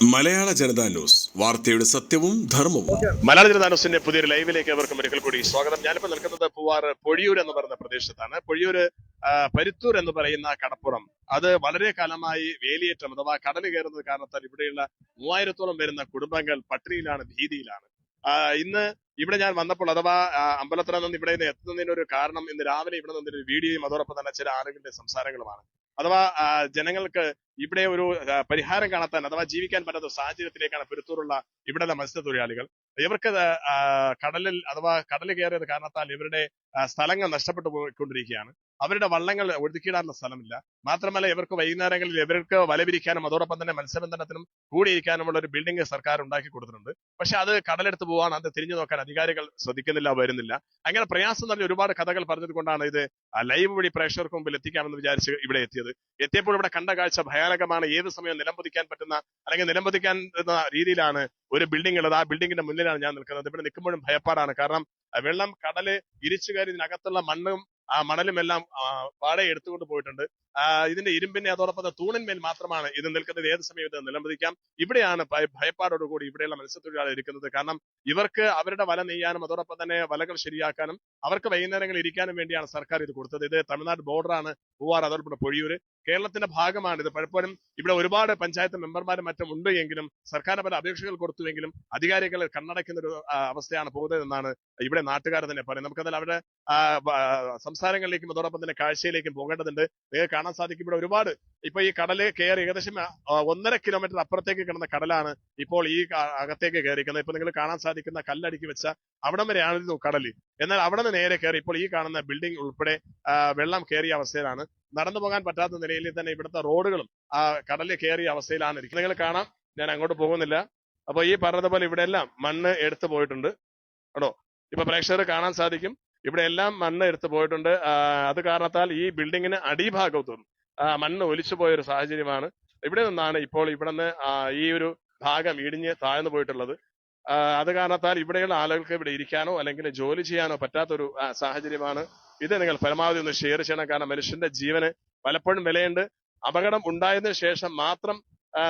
മലയാള Janata news, വാർത്തയുടെ സത്യവും ധർമ്മവും. മലയാള ജനതാ ന്യൂസിന്റെ പുതിയൊരു ലൈവിലേക്ക് അവർക്കും ഒരിക്കൽ കൂടി സ്വാഗതം. ഞാനിപ്പോൾ നിൽക്കുന്നത് പൂവാർ പൊഴിയൂർ എന്ന് പറയുന്ന പ്രദേശത്താണ്. പൊഴിയൂര് പരുത്തൂർ എന്ന് പറയുന്ന കടപ്പുറം, അത് വളരെ കാലമായി വേലിയേറ്റം അഥവാ കടൽ കയറുന്നത് കാരണത്താൽ ഇവിടെയുള്ള 3000-ഓളം വരുന്ന കുടുംബങ്ങൾ പട്ടിണിയിലാണ്, ഭീതിയിലാണ്. ഇന്ന് ഇവിടെ ഞാൻ വന്നപ്പോൾ അഥവാ അമ്പലത്തറ നിന്ന് ഇവിടെ നിന്ന് എത്തുന്നതിന് ഒരു കാരണം, ഇന്ന് രാവിലെ ഇവിടെ നിന്നൊരു വീഡിയോയും അതോടൊപ്പം തന്നെ ചില ആളുകളുടെ സംസാരങ്ങളുമാണ്. അഥവാ ജനങ്ങൾക്ക് ഇവിടെ ഒരു പരിഹാരം കാണാൻ അഥവാ ജീവിക്കാൻ പറ്റാത്ത സാഹചര്യത്തിലേക്കാണ് പുരത്തൂറുള്ള ഇവിടെയുള്ള മത്സ്യത്തൊഴിലാളികൾ. ഇവർക്ക് കടലിൽ അഥവാ കടൽ കയറിയത് കാരണത്താൽ ഇവരുടെ സ്ഥലങ്ങൾ നഷ്ടപ്പെട്ടു പോയിക്കൊണ്ടിരിക്കുകയാണ്. അവരുടെ വള്ളങ്ങൾ ഒഴുക്കിയിടാനുള്ള സ്ഥലമില്ല. മാത്രമല്ല ഇവർക്ക് വൈകുന്നേരങ്ങളിൽ ഇവർക്ക് വലവിരിക്കാനും അതോടൊപ്പം തന്നെ മത്സ്യബന്ധനത്തിനും കൂടിയിരിക്കാനുമുള്ള ഒരു ബിൽഡിംഗ് സർക്കാർ ഉണ്ടാക്കി കൊടുത്തിട്ടുണ്ട്. പക്ഷെ അത് കടലെടുത്ത് പോകാൻ, അത് തിരിഞ്ഞു നോക്കാൻ അധികാരികൾ ശ്രദ്ധിക്കുന്നില്ല, വരുന്നില്ല. അങ്ങനെ പ്രയാസം നിറഞ്ഞ ഒരുപാട് കഥകൾ പറഞ്ഞത് കൊണ്ടാണ് ഇത് ലൈവ് വഴി പ്രേക്ഷകർക്ക് മുമ്പിൽ എത്തിക്കാമെന്ന് വിചാരിച്ച് ഇവിടെ എത്തിയത്. എത്തിയപ്പോൾ ഇവിടെ കണ്ട കാഴ്ച ഭയാനകമാണ്. ഏത് സമയം നിലംപതിക്കാൻ പറ്റുന്ന അല്ലെങ്കിൽ നിലംപതിക്കാൻ രീതിയിലാണ് ഒരു ബിൽഡിംഗ് ഉള്ളത്. ആ ബിൽഡിങ്ങിന്റെ മുന്നിലാണ് ഞാൻ നിൽക്കുന്നത്. ഇവിടെ നിൽക്കുമ്പോഴും ഭയപ്പാടാണ്. കാരണം വെള്ളം കടല് ഇരിച്ചു കയറി ഇതിനകത്തുള്ള മണ്ണും മണലും എല്ലാം പാടെ എടുത്തുകൊണ്ട് പോയിട്ടുണ്ട്. ഇതിന്റെ ഇരുമ്പിന്റെ അതോടൊപ്പം തൂണിന്മേൽ മാത്രമാണ് ഇത് നിൽക്കുന്നത്. ഏത് സമയം ഇത് നിലംപതിക്കാം. ഇവിടെയാണ് ഭയപ്പാടോടുകൂടി ഇവിടെയുള്ള മത്സ്യത്തൊഴിലാളികൾ ഇരിക്കുന്നത്. കാരണം ഇവർക്ക് അവരുടെ വല നെയ്യാനും അതോടൊപ്പം തന്നെ വലകൾ ശരിയാക്കാനും അവർക്ക് വൈകുന്നേരങ്ങളിൽ ഇരിക്കാനും വേണ്ടിയാണ് സർക്കാർ ഇത് കൊടുത്തത്. ഇത് തമിഴ്നാട് ബോർഡറാണ് പൂവാർ, അതോടൊപ്പം പൊഴിയൂര് കേരളത്തിന്റെ ഭാഗമാണ്. ഇത് പലപ്പോഴും ഇവിടെ ഒരുപാട് പഞ്ചായത്ത് മെമ്പർമാരും മറ്റും ഉണ്ട് എങ്കിലും സർക്കാർ പല അപേക്ഷകൾ കൊടുത്തുവെങ്കിലും അധികാരികൾ കണ്ണടയ്ക്കുന്ന ഒരു അവസ്ഥയാണ് പോകുന്നതെന്നാണ് ഇവിടെ നാട്ടുകാർ തന്നെ പറയുന്നത്. നമുക്കതിൽ അവരുടെ സംസാരങ്ങളിലേക്കും അതോടൊപ്പം തന്നെ കാഴ്ചയിലേക്കും പോകേണ്ടതുണ്ട്. നിങ്ങൾക്ക് കാണാൻ സാധിക്കും ഇവിടെ ഒരുപാട് ഇപ്പൊ ഈ കടല് കയറി ഏകദേശം 1.5 കിലോമീറ്റർ അപ്പുറത്തേക്ക് കിടന്ന കടലാണ് ഇപ്പോൾ ഈ അകത്തേക്ക് കയറിക്കുന്നത്. ഇപ്പൊ നിങ്ങൾ കാണാൻ സാധിക്കുന്ന കല്ലടുക്കി വെച്ച അവിടം വരെയായിരുന്നു കടല്. എന്നാൽ അവിടെ നിന്ന് നേരെ കയറി ഇപ്പോൾ ഈ കാണുന്ന ബിൽഡിംഗ് ഉൾപ്പെടെ വെള്ളം കയറിയ അവസ്ഥയിലാണ്. നടന്നു പോകാൻ പറ്റാത്ത നിലയിൽ തന്നെ ഇവിടുത്തെ റോഡുകളും കടലിൽ കയറിയ അവസ്ഥയിലാണ് ഇരിക്കുന്നത്. നിങ്ങൾ കാണാം, ഞാൻ അങ്ങോട്ട് പോകുന്നില്ല. അപ്പൊ ഈ പറഞ്ഞതുപോലെ ഇവിടെ എല്ലാം മണ്ണ് എടുത്തു പോയിട്ടുണ്ട് കേട്ടോ. ഇപ്പൊ പ്രേക്ഷകർ കാണാൻ സാധിക്കും ഇവിടെ എല്ലാം മണ്ണ് എടുത്തു പോയിട്ടുണ്ട്. അത് കാരണത്താൽ ഈ ബിൽഡിങ്ങിന് അടിഭാഗത്തും മണ്ണ് ഒലിച്ചു പോയൊരു സാഹചര്യമാണ്. ഇവിടെ നിന്നാണ് ഇപ്പോൾ ഇവിടെ നിന്ന് ഈ ഒരു ഭാഗം ഇടിഞ്ഞ് താഴ്ന്നു പോയിട്ടുള്ളത്. അത് കാരണത്താൽ ഇവിടെയുള്ള ആളുകൾക്ക് ഇവിടെ ഇരിക്കാനോ അല്ലെങ്കിൽ ജോലി ചെയ്യാനോ പറ്റാത്തൊരു സാഹചര്യമാണ്. ഇത് നിങ്ങൾ പരമാവധി ഒന്ന് ഷെയർ ചെയ്യണം. കാരണം മനുഷ്യന്റെ ജീവന് പലപ്പോഴും വിലയുണ്ട്. അപകടം ഉണ്ടായതിനു ശേഷം മാത്രം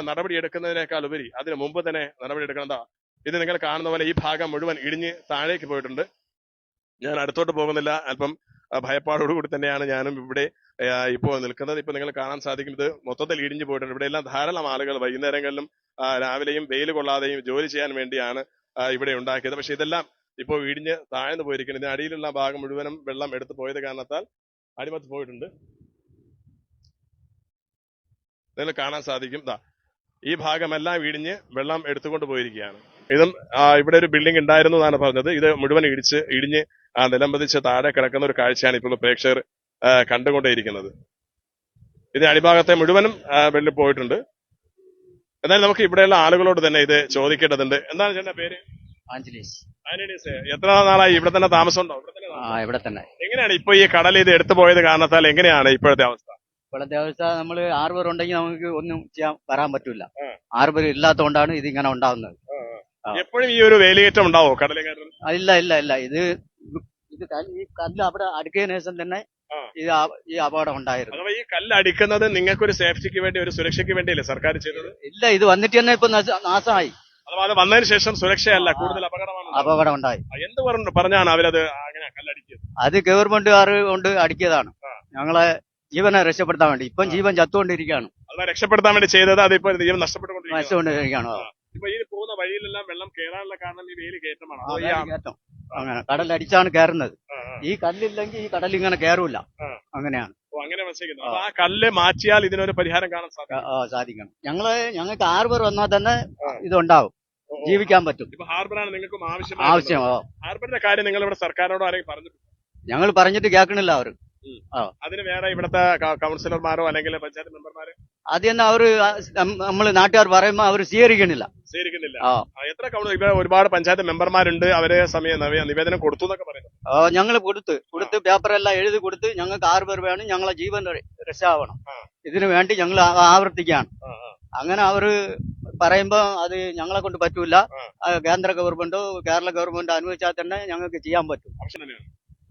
നടപടി എടുക്കുന്നതിനേക്കാൾ ഉപരി അതിന് മുമ്പ് തന്നെ നടപടി എടുക്കണം. ഇത് നിങ്ങൾ കാണുന്ന പോലെ ഈ ഭാഗം മുഴുവൻ ഇടിഞ്ഞ് താഴേക്ക് പോയിട്ടുണ്ട്. ഞാൻ അടുത്തോട്ട് പോകുന്നില്ല. അല്പം ഭയപ്പാടോടുകൂടി തന്നെയാണ് ഞാനും ഇവിടെ ഇപ്പോൾ നിൽക്കുന്നത്. ഇപ്പൊ നിങ്ങൾ കാണാൻ സാധിക്കും ഇത് മൊത്തത്തിൽ ഇടിഞ്ഞു പോയിട്ടുണ്ട്. ഇവിടെ എല്ലാം ധാരാളം ആളുകൾ വൈകുന്നേരങ്ങളിലും രാവിലെയും വെയിൽ കൊള്ളാതെയും ജോലി ചെയ്യാൻ വേണ്ടിയാണ് ഇവിടെ ഉണ്ടാക്കിയത്. പക്ഷെ ഇതെല്ലാം ഇപ്പോൾ ഇടിഞ്ഞ് താഴ്ന്നു പോയിരിക്കുന്നത്. ഇതിന് അടിയിലുള്ള ഭാഗം മുഴുവനും വെള്ളം എടുത്തു പോയത് കാരണത്താൽ അടിമത്ത് പോയിട്ടുണ്ട്. നിങ്ങൾ കാണാൻ സാധിക്കും ഈ ഭാഗമെല്ലാം ഇടിഞ്ഞ് വെള്ളം എടുത്തുകൊണ്ട് പോയിരിക്കുകയാണ്. ഇതും ഇവിടെ ഒരു ബിൽഡിംഗ് ഉണ്ടായിരുന്നു എന്നാണ് പറഞ്ഞത്. ഇത് മുഴുവൻ ഇടിഞ്ഞ് നിലംപതിച്ച് താഴെ കിടക്കുന്ന ഒരു കാഴ്ചയാണ് ഇപ്പോൾ പ്രേക്ഷകർ കണ്ടുകൊണ്ടേയിരിക്കുന്നത്. ഇതിന് അടിഭാഗത്തെ മുഴുവനും വെള്ളി പോയിട്ടുണ്ട്. എന്നാൽ നമുക്ക് ഇവിടെയുള്ള ആളുകളോട് തന്നെ ഇത് ചോദിക്കേണ്ടതുണ്ട്. എന്താണ് ചേട്ടന്റെ പേര്? ആഞ്ജലീസ്. എത്ര നാളായി ഇവിടെ തന്നെ താമസമുണ്ടോ? ഇവിടെ തന്നെ. എങ്ങനെയാണ് ഇപ്പൊ ഈ കടൽ ഇത് എടുത്തു പോയത് കാരണത്താൽ എങ്ങനെയാണ് ഇപ്പോഴത്തെ അവസ്ഥ? ഇപ്പോഴത്തെ അവസ്ഥ നമ്മൾ ആർബർ ഉണ്ടെങ്കിൽ നമുക്ക് ഒന്നും ചെയ്യാൻ വരാൻ പറ്റൂല. ആർബർ ഇല്ലാത്തതുകൊണ്ടാണ് ഇത് ഇങ്ങനെ ഉണ്ടാവുന്നത്. എപ്പോഴും ഈ ഒരു വേലിയേറ്റം ഉണ്ടാവോ കടലിൽ? ഇല്ല ഇല്ല ഇല്ല. ഇത് ഈ കല്ല് അവിടെ അടുക്കിയതിനു ശേഷം തന്നെ ഈ അപകടം ഉണ്ടായിരുന്നു. ഈ കല്ല് അടിക്കുന്നത് നിങ്ങൾക്ക് ഒരു സേഫ്റ്റിക്ക് വേണ്ടി, ഒരു സുരക്ഷയ്ക്ക് വേണ്ടിയല്ലേ സർക്കാർ ചെയ്തത്? ഇല്ല, ഇത് വന്നിട്ട് തന്നെ ഇപ്പൊ നാശമായി. അത് വന്നതിന് ശേഷം സുരക്ഷയല്ല, കൂടുതൽ അപകടം ഉണ്ടായി. എന്ത് പറഞ്ഞാണ് അവരത് അങ്ങനെ കല്ലടിക്കിയത്? അത് ഗവൺമെന്റുകാർ കൊണ്ട് അടിക്കിയതാണ് ഞങ്ങളെ ജീവനെ രക്ഷപ്പെടുത്താൻ വേണ്ടി. ഇപ്പം ജീവൻ ചത്തുകൊണ്ടിരിക്കുകയാണ്. അത് രക്ഷപ്പെടുത്താൻ വേണ്ടി ചെയ്തത്, അതിപ്പോ ജീവൻ നഷ്ടപ്പെട്ടുകൊണ്ടിരിക്കുകയാണ്. ഇപ്പൊ ഈ പോകുന്ന വഴിയിലെല്ലാം വെള്ളം കയറാനുള്ള കാരണം ഈ വേലി കയറ്റമാണ്. കയറ്റം അങ്ങനെ കടലടിച്ചാണ് കയറുന്നത്. ഈ കല്ലില്ലെങ്കിൽ ഈ കടൽ ഇങ്ങനെ കയറൂല. അങ്ങനെയാണ്. അങ്ങനെ ആ കല്ല് മാറ്റിയാൽ ഇതിനൊരു പരിഹാരം കാണാൻ സാധിക്കണം. ഞങ്ങൾക്ക് ഹാർബർ വന്നാൽ തന്നെ ഇതുണ്ടാവും, ജീവിക്കാൻ പറ്റും. ഇപ്പൊ ഹാർബറാണ് നിങ്ങൾക്കും ആവശ്യം. ഹാർബറിന്റെ കാര്യം നിങ്ങൾ ഇവിടെ സർക്കാരിനോട് ആരെങ്കിലും പറഞ്ഞിട്ടുണ്ട്? ഞങ്ങൾ പറഞ്ഞിട്ട് കേൾക്കണില്ല അവർ. അതിന് വേറെ ഇവിടത്തെ കൗൺസിലർമാരോ അല്ലെങ്കിൽ പഞ്ചായത്ത് മെമ്പർമാരോ അത് തന്നെ നമ്മള് നാട്ടുകാർ പറയുമ്പോ അവർ സ്വീകരിക്കണില്ല. എത്ര ഇവിടെ ഒരുപാട് പഞ്ചായത്ത് മെമ്പർമാരുണ്ട്, അവരെ നിവേദനം കൊടുത്തു എന്നൊക്കെ പറയുന്നത്. ഞങ്ങൾ കൊടുത്ത് പേപ്പറെല്ലാം എഴുതി കൊടുത്ത് ഞങ്ങൾക്ക് 6 പേർ വേണം, ഞങ്ങളെ ജീവൻ രക്ഷാവണം, ഇതിനു വേണ്ടി ഞങ്ങൾ ആവർത്തിക്കുകയാണ്. അങ്ങനെ അവര് പറയുമ്പോ അത് ഞങ്ങളെ കൊണ്ട് പറ്റൂല. കേന്ദ്ര ഗവൺമെന്റോ കേരള ഗവൺമെന്റോ അനുവദിച്ചാൽ തന്നെ ഞങ്ങൾക്ക് ചെയ്യാൻ പറ്റും.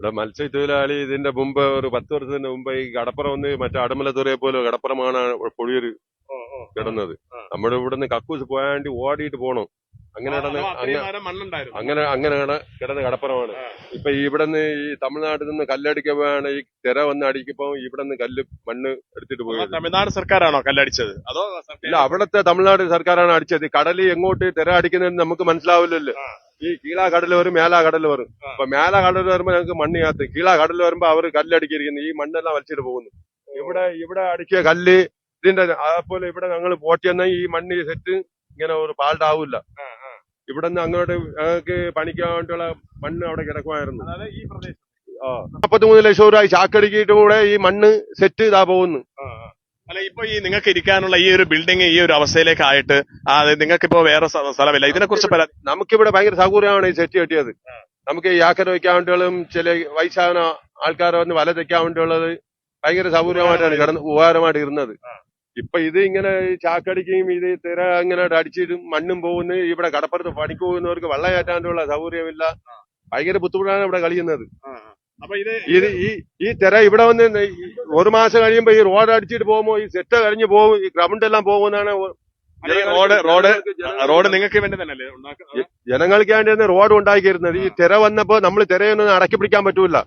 ഇവിടെ മത്സ്യത്തൊഴിലാളി ഇതിന്റെ മുമ്പ് ഒരു 10 വർഷത്തിന് മുമ്പ് ഈ കടപ്പുറം വന്ന് മറ്റേ അടമലത്തുറയെ പോലെ കടപ്പുറമാണ് പൊഴിയൂര് കിടന്നത്. നമ്മുടെ ഇവിടുന്ന് കക്കൂസ് പോയാൻ വേണ്ടി ഓടിയിട്ട് പോണം. അങ്ങനെ കിടന്ന് അങ്ങനെ കിടന്ന് കടപ്പുറമാണ്. ഇപ്പൊ ഇവിടുന്ന് ഈ തമിഴ്നാട്ടിൽ നിന്ന് കല്ലടിക്കാൻ പോയാണ് ഈ തിര വന്ന് അടിക്കുമ്പോ ഇവിടുന്ന് മണ്ണ് എടുത്തിട്ട് പോയത്. തമിഴ്നാട് സർക്കാരാണോ കല്ലടിച്ചത് അതോ ഇല്ല, അവിടുത്തെ തമിഴ്നാട് സർക്കാരാണ് അടിച്ചത്. കടല് എങ്ങോട്ട് തിര അടിക്കുന്നതെന്ന് നമുക്ക് മനസ്സിലാവില്ലല്ലോ. ഈ കീഴാ കടൽ വരും, മേലാ കടൽ വരും. അപ്പൊ മേലാ കടൽ വരുമ്പോ ഞങ്ങൾക്ക് മണ്ണ് യാത്ര, കീഴാ കടൽ വരുമ്പോ അവർ കല്ലടിക്കിരിക്കുന്നു, ഈ മണ്ണെല്ലാം വലിച്ചിട്ട് പോകുന്നു. ഇവിടെ അടിക്കിയ കല്ല് ഇതിന്റെ അതുപോലെ ഇവിടെ ഞങ്ങൾ പോട്ടിയെന്ന ഈ മണ്ണ് സെറ്റ് ഇങ്ങനെ ഒരു പാൽട്ടാവില്ല. ഇവിടെ നിന്ന് അങ്ങോട്ട് ഞങ്ങൾക്ക് പണിക്കാൻ വേണ്ടിയുള്ള മണ്ണ് അവിടെ കിടക്കുമായിരുന്നു. 43 ലക്ഷം രൂപ ചാക്കടിക്കിട്ട് കൂടെ ഈ മണ്ണ് സെറ്റ് ഇതാ പോകുന്നു. അല്ല, ഇപ്പൊ ഈ നിങ്ങൾക്ക് ഇരിക്കാനുള്ള ഈ ഒരു ബിൽഡിംഗ് ഈ ഒരു അവസ്ഥയിലേക്ക് ആയിട്ട് നിങ്ങൾക്ക് ഇപ്പോ വേറെ സ്ഥലമില്ല, ഇതിനെ കുറിച്ച് നമുക്കിവിടെ ഭയങ്കര സൗകര്യമാണ് ഈ സെറ്റ് കെട്ടിയത്. നമുക്ക് യാക്കര വയ്ക്കാൻ വേണ്ടിയുള്ളതും ചില വയസ്സാകുന്ന ആൾക്കാരെ വന്ന് വല തെക്കാൻ വേണ്ടിയുള്ളത് ഭയങ്കര സൗകര്യമായിട്ടാണ് ഉപകാരമായിട്ട് ഇരുന്നത്. ഇപ്പൊ ഇത് ഇങ്ങനെ ചാക്കടിക്കുകയും ഇത് തിര ഇങ്ങനെ അടിച്ചിട്ടും മണ്ണും പോകുന്നു. ഇവിടെ കടപ്പുറത്ത് പണിക്ക് പോകുന്നവർക്ക് വെള്ളം കയറ്റാനുള്ള സൗകര്യമില്ല. ഭയങ്കര ബുദ്ധിമുട്ടാണ് ഇവിടെ കളിക്കുന്നത്. അപ്പൊ ഈ തിര ഇവിടെ വന്ന് 1 മാസം കഴിയുമ്പോ ഈ റോഡ് അടിച്ചിട്ട് പോകുമ്പോ ഈ സെറ്റ് കഴിഞ്ഞ് പോകും, ഈ ഗ്രൗണ്ട് എല്ലാം പോകുന്നതാണ്. റോഡ് നിങ്ങൾക്ക് വേണ്ടി തന്നെ ജനങ്ങൾക്ക് വേണ്ടി റോഡ് ഉണ്ടാക്കിയിരുന്നത്. ഈ തിര വന്നപ്പോ നമ്മൾ തിരയൊന്നും അടക്കി പിടിക്കാൻ പറ്റൂല.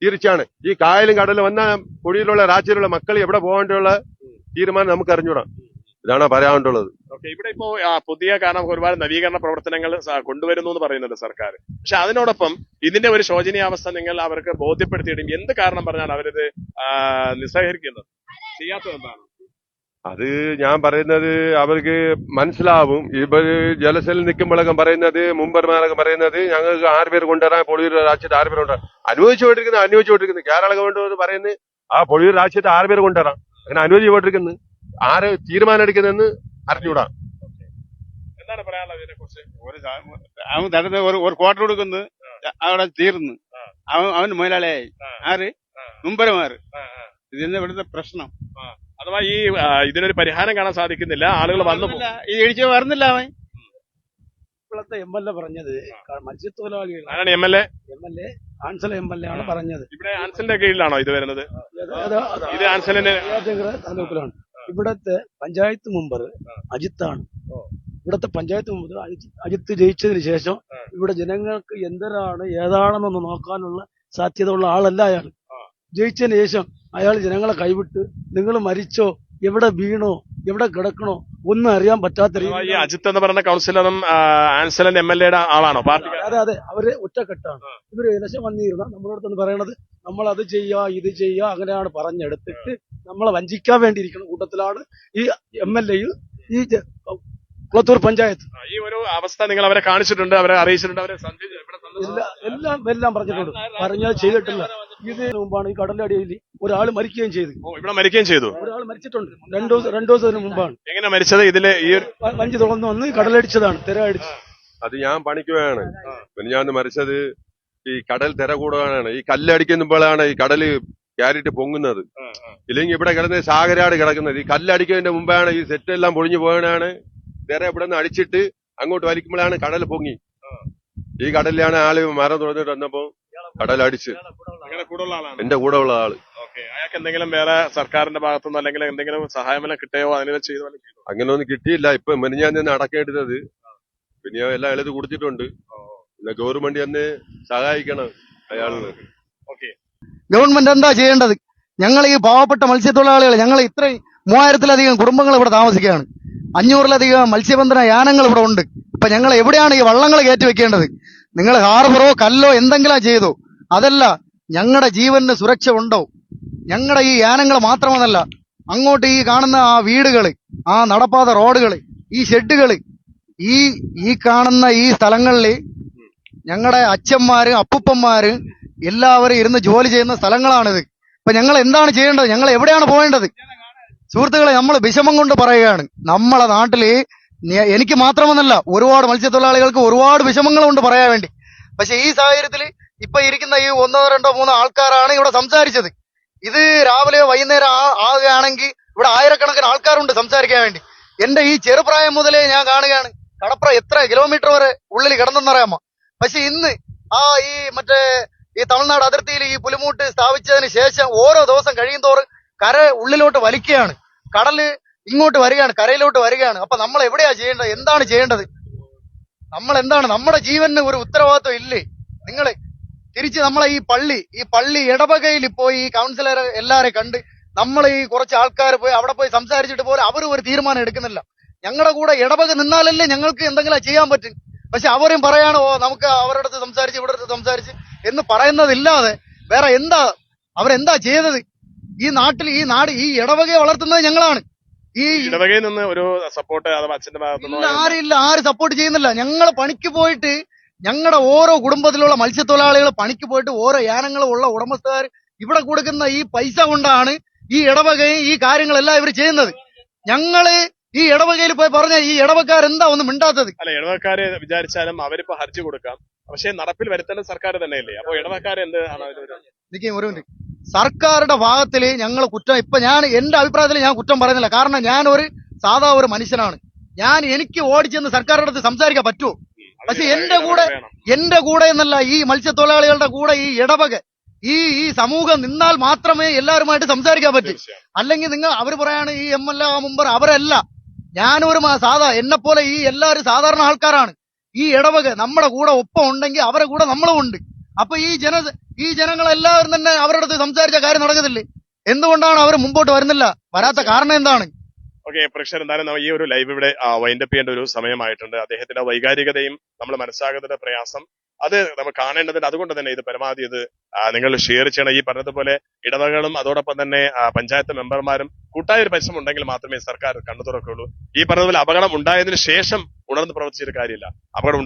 തീർച്ചയാണ് ഈ കായലും കടലും വന്ന പൊടിയിലുള്ള രാജ്യത്തിലുള്ള മക്കൾ എവിടെ പോകേണ്ടുള്ള തീരുമാനം നമുക്ക് അറിഞ്ഞൂടാ. ഇതാണ് പറയാനുള്ളത്. ഇവിടെ ഇപ്പോ പുതിയ കാരണം ഒരുപാട് നവീകരണ പ്രവർത്തനങ്ങൾ കൊണ്ടുവരുന്നു എന്ന് പറയുന്നുണ്ട് സർക്കാർ. പക്ഷെ അതിനോടൊപ്പം ഇതിന്റെ ഒരു ശോചനീയാവസ്ഥ നിങ്ങൾ അവർക്ക് ബോധ്യപ്പെടുത്തിയിട്ടും എന്ത് കാരണം പറഞ്ഞാൽ അവരിത് നിസ്സഹകരിക്കുന്നത്, ചെയ്യാത്തത് എന്താണ്? അത് ഞാൻ പറയുന്നത് അവർക്ക് മനസ്സിലാവും. ഇവര് ജലസേനയിൽ നിൽക്കുമ്പോഴൊക്കെ പറയുന്നത്, മുമ്പന്മാരൊക്കെ പറയുന്നത് ഞങ്ങൾക്ക് 6 പേര് കൊണ്ടുവരാൻ പൊളിയൂർ രാജ്യത്ത് 6 പേര് കൊണ്ടുവരാൻ അനുവദിച്ചുകൊണ്ടിരിക്കുന്നത് കേരള ഗവൺമെന്റ് പറയുന്നത് ആ പൊളിയൂർ രാജ്യത്ത് 6 പേര് കൊണ്ടുവരാം. അങ്ങനെ അനുവദിച്ചുകൊണ്ടിരിക്കുന്നത് ആര് തീരുമാനം എടുക്കുന്നതെന്ന് അറിഞ്ഞൂടാ. എന്താണ് പറയാനുള്ളത് ഇതിനെ കുറിച്ച്? അവൻ തരുന്ന ഒരു ക്വാർട്ടർ കൊടുക്കുന്നു, അവിടെ തീർന്നു. അവൻ മുതലാളിയായി. ആര്? മുമ്പരമാര്. ഇതിന്റെ ഇവിടുത്തെ പ്രശ്നം. അഥവാ ഈ ഇതിനൊരു പരിഹാരം കാണാൻ സാധിക്കുന്നില്ല, ആളുകൾ വന്നു ഈ ഇടിച്ചു വരുന്നില്ല. അവൻ ഇപ്പോഴത്തെ MLA പറഞ്ഞത് മത്സ്യത്തൊഴിലാളികൾ ആരാണ്? MLA ആൻസൽ MLA ആണ് പറഞ്ഞത്. ഇവിടെ ആൻസലിന്റെ കീഴിലാണോ ഇത് വരുന്നത്? ഇത് ആൻസലിന്റെ താലൂക്കിലാണ്. ഇവിടത്തെ പഞ്ചായത്ത് മെമ്പർ അജിത്താണ്. ഇവിടത്തെ പഞ്ചായത്ത് മെമ്പർ അജിത്ത് ജയിച്ചതിന് ശേഷം ഇവിടെ ജനങ്ങൾക്ക് എന്തരാണ് ഏതാണെന്നൊന്ന് നോക്കാനുള്ള സാധ്യത ഉള്ള ആളല്ല അയാൾ. ജയിച്ചതിന് ശേഷം അയാൾ ജനങ്ങളെ കൈവിട്ട് നിങ്ങൾ മരിച്ചോ, എവിടെ വീണോ, എവിടെ കിടക്കണോ ഒന്നും അറിയാൻ പറ്റാത്ത ഈ അജിത്ത് എന്ന് പറഞ്ഞ കൗൺസിലറും ആൻസലൻ MLA ആളാണോ പാർട്ടി? അതെ, അവര് ഒറ്റക്കെട്ടാണ്. ഇവര് ഇലക്ഷൻ വന്നിരുന്ന നമ്മളോടൊന്ന് പറയണത് നമ്മൾ അത് ചെയ്യാ ഇത് ചെയ്യാ അങ്ങനെയാണ് പറഞ്ഞെടുത്തിട്ട് നമ്മളെ വഞ്ചിക്കാൻ വേണ്ടിയിരിക്കുന്ന കൂട്ടത്തിലാണ് ഈ MLA ഈ കുളത്തൂർ പഞ്ചായത്ത്. ഈ ഒരു അവസ്ഥ നിങ്ങൾ അവരെ കാണിച്ചിട്ടുണ്ട്, അവരെ അറിയിച്ചിട്ടുണ്ട്, അവരെ എല്ലാം പറഞ്ഞിട്ടുണ്ട്. പറഞ്ഞാൽ ചെയ്തിട്ടില്ല. ഇതിനു മുമ്പാണ് ഈ കടലടിയിൽ ഒരാൾ മരിക്കുകയും ചെയ്തു. ഇവിടെ മരിക്കുകയും ചെയ്തു. ഒരാൾ മരിച്ചിട്ടുണ്ട് 2 ദിവസത്തിന് മുമ്പാണ്. എങ്ങനെ മരിച്ചത്? ഇതില് ഈ വഞ്ചി തുറന്നു വന്ന് കടലടിച്ചതാണ്, തിര അടിച്ചു. അത് ഞാൻ പണിക്കുകയാണ്. പിന്നെ ഞാൻ മരിച്ചത് ഈ കടൽ തിര കൂടുകയാണ്. ഈ കല്ലടിക്കുമ്പോഴാണ് ഈ കടല് കയറിയിട്ട് പൊങ്ങുന്നത്. ഇല്ലെങ്കിൽ ഇവിടെ കിടന്ന് സാഗരാട് കിടക്കുന്നത്. ഈ കല്ലടിക്കുന്നതിന്റെ മുമ്പാണ് ഈ സെറ്റ് എല്ലാം പൊളിഞ്ഞു പോകാനാണ് തിര ഇവിടെ നിന്ന് അടിച്ചിട്ട് അങ്ങോട്ട് വലിക്കുമ്പോഴാണ് കടൽ പൊങ്ങി. ഈ കടലിലാണ് ആള് മരം തുറന്നിട്ട് വന്നപ്പോ കടലടിച്ച് എന്റെ കൂടെ ഉള്ള ആള്. അയാൾക്ക് എന്തെങ്കിലും വേറെ സർക്കാരിന്റെ ഭാഗത്തുനിന്ന് അല്ലെങ്കിൽ എന്തെങ്കിലും സഹായം കിട്ടുകയോ അതിനെ ചെയ്തോ? അങ്ങനെ ഒന്നും കിട്ടിയില്ല. ഇപ്പൊ മെനിഞ്ഞാൻ തന്നെ അടക്കേണ്ടത്. പിന്നെ എല്ലാം എഴുതി കൊടുത്തിട്ടുണ്ട്. പിന്നെ ഗവൺമെന്റ് തന്നെ സഹായിക്കണം അയാളിന്. ഗവൺമെന്റ് എന്താ ചെയ്യേണ്ടത്? ഞങ്ങൾ ഈ പാവപ്പെട്ട മത്സ്യത്തൊഴിലാളികൾ, ഞങ്ങൾ ഇത്രയും 3000-ലധികം കുടുംബങ്ങൾ ഇവിടെ താമസിക്കുകയാണ്. 500-ലധികം മത്സ്യബന്ധന യാനങ്ങൾ ഇവിടെ ഉണ്ട്. ഇപ്പൊ ഞങ്ങൾ എവിടെയാണ് ഈ വള്ളങ്ങൾ കയറ്റി വെക്കേണ്ടത്? നിങ്ങൾ ഹാർബറോ കല്ലോ എന്തെങ്കിലും ചെയ്തോ? അതല്ല, ഞങ്ങളുടെ ജീവന് സുരക്ഷ ഉണ്ടോ? ഞങ്ങളുടെ ഈ യാനങ്ങൾ മാത്രമല്ല, അങ്ങോട്ട് ഈ കാണുന്ന ആ വീടുകള്, ആ നടപ്പാത റോഡുകള്, ഈ ഷെഡുകള്, ഈ കാണുന്ന ഈ സ്ഥലങ്ങളില് ഞങ്ങളുടെ അച്ഛന്മാര് അപ്പൂപ്പന്മാര് എല്ലാവരും ഇരുന്ന് ജോലി ചെയ്യുന്ന സ്ഥലങ്ങളാണിത്. ഇപ്പൊ ഞങ്ങൾ എന്താണ് ചെയ്യേണ്ടത്? ഞങ്ങൾ എവിടെയാണ് പോകേണ്ടത്? സുഹൃത്തുക്കളെ, നമ്മൾ വിഷമം കൊണ്ട് പറയുകയാണ്. നമ്മളെ നാട്ടില് എനിക്ക് മാത്രമെന്നല്ല, ഒരുപാട് മത്സ്യത്തൊഴിലാളികൾക്ക് ഒരുപാട് വിഷമങ്ങളുണ്ട് പറയാൻ വേണ്ടി. പക്ഷെ ഈ സാഹചര്യത്തിൽ ഇപ്പൊ ഇരിക്കുന്ന ഈ 1, 2, 3 ആൾക്കാരാണ് ഇവിടെ സംസാരിച്ചത്. ഇത് രാവിലെയോ വൈകുന്നേരം ആകുകയാണെങ്കിൽ ഇവിടെ ആയിരക്കണക്കിന് ആൾക്കാരുണ്ട് സംസാരിക്കാൻ വേണ്ടി. എന്റെ ഈ ചെറുപ്രായം മുതലേ ഞാൻ കാണുകയാണ് കടപ്പുറ എത്ര കിലോമീറ്റർ വരെ ഉള്ളിൽ കിടന്നെന്നറിയാമോ. പക്ഷെ ഇന്ന് ഈ തമിഴ്നാട് അതിർത്തിയിൽ ഈ പുലിമൂട്ട് സ്ഥാപിച്ചതിന് ശേഷം ഓരോ ദിവസം കഴിയും തോറും കര ഉള്ളിലോട്ട് വലിക്കുകയാണ്. കടല് ഇങ്ങോട്ട് വരികയാണ്, കരയിലോട്ട് വരികയാണ്. അപ്പൊ നമ്മൾ എവിടെയാ ചെയ്യേണ്ടത്? എന്താണ് ചെയ്യേണ്ടത്? നമ്മൾ എന്താണ്, നമ്മുടെ ജീവന് ഒരു ഉത്തരവാദിത്വം ഇല്ലേ? നിങ്ങൾ തിരിച്ച് നമ്മളെ ഈ പള്ളി ഇടവകയിൽ പോയി ഈ കൗൺസിലർ എല്ലാരെ കണ്ട് നമ്മൾ ഈ കുറച്ച് ആൾക്കാർ പോയി അവിടെ പോയി സംസാരിച്ചിട്ട് പോലെ അവർ ഒരു തീരുമാനം എടുക്കുന്നില്ല. ഞങ്ങളുടെ കൂടെ ഇടവക നിന്നാലല്ലേ ഞങ്ങൾക്ക് എന്തെങ്കിലും ചെയ്യാൻ പറ്റും. പക്ഷെ അവരും പറയാണ്, ഓ നമുക്ക് അവരുടെ അടുത്ത് സംസാരിച്ച് ഇവിടെ അടുത്ത് സംസാരിച്ച് എന്ന് പറയുന്നതില്ലാതെ വേറെ എന്താ അവരെന്താ ചെയ്തത്? ഈ നാട്ടിൽ ഈ ഇടവകയെ വളർത്തുന്നത് ഞങ്ങളാണ്. ഈ ഇടവകയിൽ നിന്ന് ഒരു സപ്പോർട്ട് അഥവാ അച്ഛന്റെ ഭാഗത്തുനിന്ന് ആരും സപ്പോർട്ട് ചെയ്യുന്നില്ല. ഞങ്ങൾ പണിക്ക് പോയിട്ട് ഞങ്ങളുടെ ഓരോ കുടുംബത്തിലുള്ള മത്സ്യത്തൊഴിലാളികൾ പണിക്ക് പോയിട്ട് ഓരോ യാനങ്ങളും ഉള്ള ഉടമസ്ഥർ ഇവിടെ കൊടുക്കുന്ന ഈ പൈസ കൊണ്ടാണ് ഈ ഇടവകയും ഈ കാര്യങ്ങളെല്ലാം ഇവർ ചെയ്യുന്നത്. ഞങ്ങള് ഈ ഇടവകയിൽ പോയി പറഞ്ഞ ഈ ഇടവക്കാരെന്താ ഒന്നും മിണ്ടാത്തത്? അല്ല, ഇടവക്കാരെ വിചാരിച്ചാലും അവരിപ്പോ ഹർജി കൊടുക്കാം, പക്ഷെ നടപ്പിൽ വരുത്തേണ്ടത് സർക്കാർ തന്നെയല്ലേ? അപ്പൊ ഇടവക്കാരെ എന്ത് ആണ്? സർക്കാരുടെ ഭാഗത്തില് ഞങ്ങൾ കുറ്റം ഇപ്പൊ എന്റെ അഭിപ്രായത്തിൽ ഞാൻ കുറ്റം പറയുന്നില്ല. കാരണം ഞാൻ സാധാ ഒരു മനുഷ്യനാണ്. എനിക്ക് ഓടിച്ചെന്ന് സർക്കാരുടെ അടുത്ത് സംസാരിക്കാൻ പറ്റുമോ? പക്ഷെ എന്റെ കൂടെ എന്നല്ല, ഈ മത്സ്യത്തൊഴിലാളികളുടെ കൂടെ ഈ ഇടവക ഈ സമൂഹം നിന്നാൽ മാത്രമേ എല്ലാവരുമായിട്ട് സംസാരിക്കാൻ പറ്റൂ. അല്ലെങ്കിൽ അവര് പറയാണ് ഈ MLA മുമ്പർ അവരല്ല. ഞാനൊരു എന്നെ പോലെ ഈ എല്ലാവരും സാധാരണ ആൾക്കാരാണ്. ഈ ഇടവക നമ്മുടെ കൂടെ ഒപ്പം ഉണ്ടെങ്കിൽ അവരെ കൂടെ നമ്മളും ഉണ്ട്. അപ്പൊ ഈ ജനങ്ങളെല്ലാവരും തന്നെ അവരുടെ അടുത്ത് സംസാരിച്ച കാര്യം നടക്കുന്നില്ലേ? എന്തുകൊണ്ടാണ് അവർ മുമ്പോട്ട് വരുന്നില്ല? വരാത്ത കാരണം എന്താണ്? ഓക്കെ, പ്രേക്ഷകർ, എന്തായാലും ഈ ഒരു ലൈവ് ഇവിടെ വൈൻഡപ്പ് ചെയ്യേണ്ട ഒരു സമയമായിട്ടുണ്ട്. അദ്ദേഹത്തിന്റെ വൈകാരികതയും നമ്മൾ മനസ്സിലാകുന്നതിന്റെ പ്രയാസം അത് നമ്മൾ കാണേണ്ടതുണ്ട്. അതുകൊണ്ട് തന്നെ ഇത് പരമാവധി നിങ്ങൾ ഷെയർ ചെയ്യണം. ഈ പറഞ്ഞതുപോലെ ഇടവകളും അതോടൊപ്പം തന്നെ പഞ്ചായത്ത് മെമ്പർമാരും കൂട്ടായ ഒരു പരിശ്രമം ഉണ്ടെങ്കിൽ മാത്രമേ സർക്കാർ കണ്ണു തുറക്കുകയുള്ളൂ. ഈ പറഞ്ഞതുപോലെ അപകടം ഉണ്ടായതിനു ശേഷം ഉണർന്ന് പ്രവർത്തിച്ചിട്ട് കാര്യമില്ല. അപകടം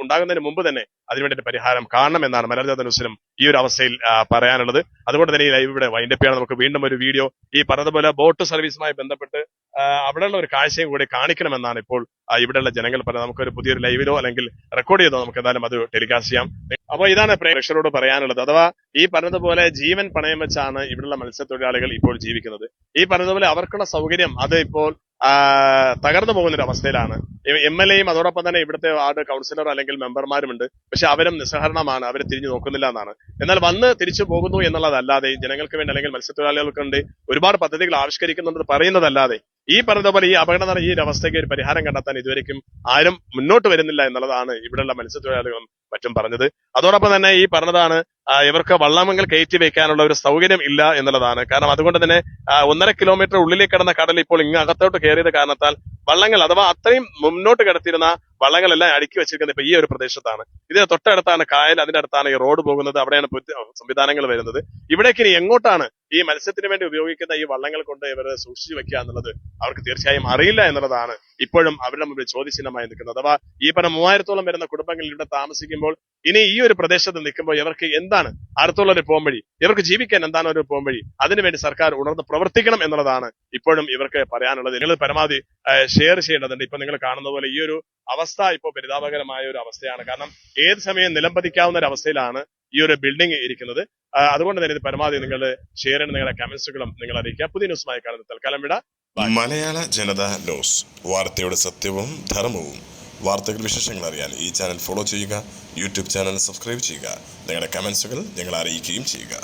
ഉണ്ടാകുന്നതിന് മുമ്പ് തന്നെ അതിനുവേണ്ടി പരിഹാരം കാണണമെന്നാണ് മലയാള ന്യൂസിനും ഈ ഒരു അവസ്ഥയിൽ പറയാനുള്ളത്. അതുകൊണ്ട് തന്നെ ഈ ലൈവ് ഇവിടെ വൈൻഡപ്പ് ചെയ്യണം. നമുക്ക് വീണ്ടും ഒരു വീഡിയോ ഈ പറഞ്ഞതുപോലെ ബോട്ട് സർവീസുമായി ബന്ധപ്പെട്ട് അവിടെയുള്ള ഒരു കാഴ്ചയും കൂടി കാണിക്കണമെന്നാണ് ഇപ്പോൾ ഇവിടെയുള്ള ജനങ്ങൾ പറയുന്നത്. നമുക്കൊരു പുതിയൊരു ലൈവിലോ അല്ലെങ്കിൽ റെക്കോർഡ് ചെയ്തോ നമുക്ക് എന്തായാലും അത് ടെലികാസ്റ്റ് ചെയ്യാം. അപ്പൊ ഇതാണ് പ്രേക്ഷകരോട് പറയാനുള്ളത്. അഥവാ ഈ പറഞ്ഞതുപോലെ ജീവൻ പണയം വെച്ചാണ് ഇവിടെയുള്ള മത്സ്യത്തൊഴിലാളികൾ ഇപ്പോൾ ജീവിക്കുന്നത്. ഈ പറഞ്ഞതുപോലെ അവർക്കുള്ള സൗകര്യം അത് ഇപ്പോൾ തകർന്നു പോകുന്ന ഒരു അവസ്ഥയിലാണ്. MLAയും അതോടൊപ്പം തന്നെ ഇവിടുത്തെ വാർഡ് കൗൺസിലർ അല്ലെങ്കിൽ മെമ്പർമാരുമുണ്ട്. പക്ഷെ അവരും നിസ്സഹരണമാണ്, അവർ തിരിഞ്ഞു നോക്കുന്നില്ല എന്നാണ്. എന്നാൽ വന്ന് തിരിച്ചു പോകുന്നു എന്നുള്ളതല്ലാതെ ജനങ്ങൾക്ക് വേണ്ടി അല്ലെങ്കിൽ മത്സ്യത്തൊഴിലാളികൾക്ക് വേണ്ടി ഒരുപാട് പദ്ധതികൾ ആവിഷ്കരിക്കുന്നുണ്ടെന്ന് പറയുന്നതല്ലാതെ ഈ പറഞ്ഞതുപോലെ ഈ അപകടം നടന്ന ഈ ഒരു അവസ്ഥയ്ക്ക് ഒരു പരിഹാരം കണ്ടെത്താൻ ഇതുവരെയും ആരും മുന്നോട്ട് വരുന്നില്ല എന്നുള്ളതാണ് ഇവിടെയുള്ള മത്സ്യത്തൊഴിലാളികളും മറ്റും പറഞ്ഞത്. അതോടൊപ്പം തന്നെ ഈ പറഞ്ഞതാണ് ഇവർക്ക് വള്ളങ്ങൾ കയറ്റി വെക്കാനുള്ള ഒരു സൗകര്യം ഇല്ല എന്നുള്ളതാണ്. കാരണം അതുകൊണ്ട് തന്നെ 1.5 കിലോമീറ്റർ ഉള്ളിലേക്ക് കിടന്ന കടൽ ഇപ്പോൾ ഇങ്ങ് അകത്തോട്ട് കയറിയത് കാരണത്താൽ വള്ളങ്ങൾ അഥവാ അത്രയും മുന്നോട്ട് കിടത്തിരുന്ന വള്ളങ്ങളെല്ലാം അടുക്കി വെച്ചിരിക്കുന്നത് ഇപ്പൊ ഈ ഒരു പ്രദേശത്താണ്. ഇതിന് തൊട്ടടുത്താണ് കായൽ, അതിന്റെ അടുത്താണ് ഈ റോഡ് പോകുന്നത്, അവിടെയാണ് സംവിധാനങ്ങൾ വരുന്നത്. ഇവിടേക്ക് ഇനി എങ്ങോട്ടാണ് ഈ മത്സ്യത്തിന് വേണ്ടി ഉപയോഗിക്കുന്ന ഈ വള്ളങ്ങൾ കൊണ്ട് ഇവർ സൂക്ഷിച്ചു വെക്കുക എന്നുള്ളത് അവർക്ക് തീർച്ചയായും അറിയില്ല എന്നുള്ളതാണ് ഇപ്പോഴും അവരുടെ മുമ്പിൽ ചോദ്യചിഹ്നമായി നിൽക്കുന്നത്. അഥവാ ഈ പറഞ്ഞ 3000-ഓളം വരുന്ന കുടുംബങ്ങൾ ഇവിടെ താമസിക്കുമ്പോൾ ഇനി ഈ ഒരു പ്രദേശത്ത് നിൽക്കുമ്പോൾ ഇവർക്ക് എന്താണ് അടുത്തുള്ള ഒരു പോംവഴി, ഇവർക്ക് ജീവിക്കാൻ എന്താണ് ഒരു പോംവഴി, അതിനുവേണ്ടി സർക്കാർ ഉണർന്ന് പ്രവർത്തിക്കണം എന്നുള്ളതാണ് ഇപ്പോഴും ഇവർക്ക് പറയാനുള്ളത്. നിങ്ങൾ പരമാവധി ഷെയർ ചെയ്യേണ്ടതുണ്ട്. ഇപ്പൊ നിങ്ങൾ കാണുന്ന പോലെ ഈ ഒരു അവസ്ഥ ഇപ്പോൾ പരിതാപകരമായ ഒരു അവസ്ഥയാണ്. കാരണം ഏത് സമയം നിലംപതിക്കാവുന്ന ഒരു അവസ്ഥയിലാണ് ഈ ഒരു ബിൽഡിംഗ് ഇരിക്കുന്നത്. അതുകൊണ്ട് തന്നെ ഇത് പരമാവധി നിങ്ങൾ ഷെയർ ചെയ്യണം. നിങ്ങളുടെ കമന്റ്സുകളും നിങ്ങൾ അറിയിക്കുക. പുതിയ ന്യൂസുമായി കാണുന്ന തൽക്കാലം വിട. മലയാള ജനത ന്യൂസ്, വാർത്തയുടെ സത്യവും ധർമ്മവും. വാർത്തകൾ വിശേഷങ്ങൾ അറിയാൻ ഈ ചാനൽ ഫോളോ ചെയ്യുക, യൂട്യൂബ് ചാനൽ സബ്സ്ക്രൈബ് ചെയ്യുക. നിങ്ങളുടെ കമന്റ്സുകൾ ഞങ്ങളെ അറിയിക്കുകയും ചെയ്യുക.